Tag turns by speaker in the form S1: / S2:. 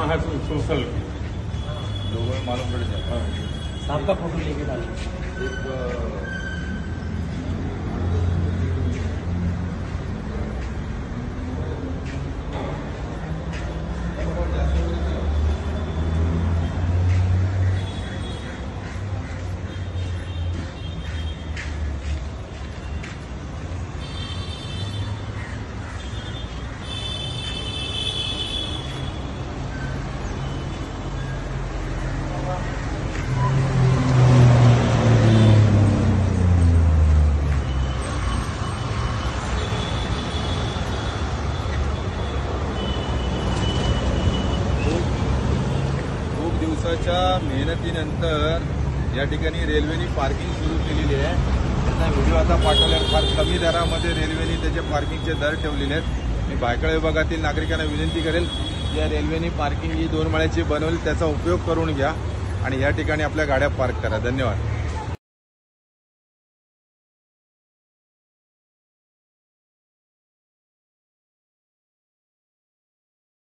S1: है सोशल
S2: लोगों में मालूम पड़ जाए।
S3: सांप का फोटो लेके डालो।
S2: एक दिवसाच्या मेहनतीनंतर या ठिकाणी रेल्वेने पार्किंग सुरू केलेली आहे। त्यांना व्हिडिओ आता पाठवल्यावर फार कमी दरामध्ये रेल्वेने त्याचे पार्किंगचे दर ठेवलेले आहेत। मी भायखळा विभागातील नागरिकांना विनंती करेल, या रेल्वेने पार्किंग ही 2 माळ्याची बनवली, त्याचा उपयोग करून घ्या आणि या ठिकाणी आपल्या गाड्या पार्क करा। धन्यवाद।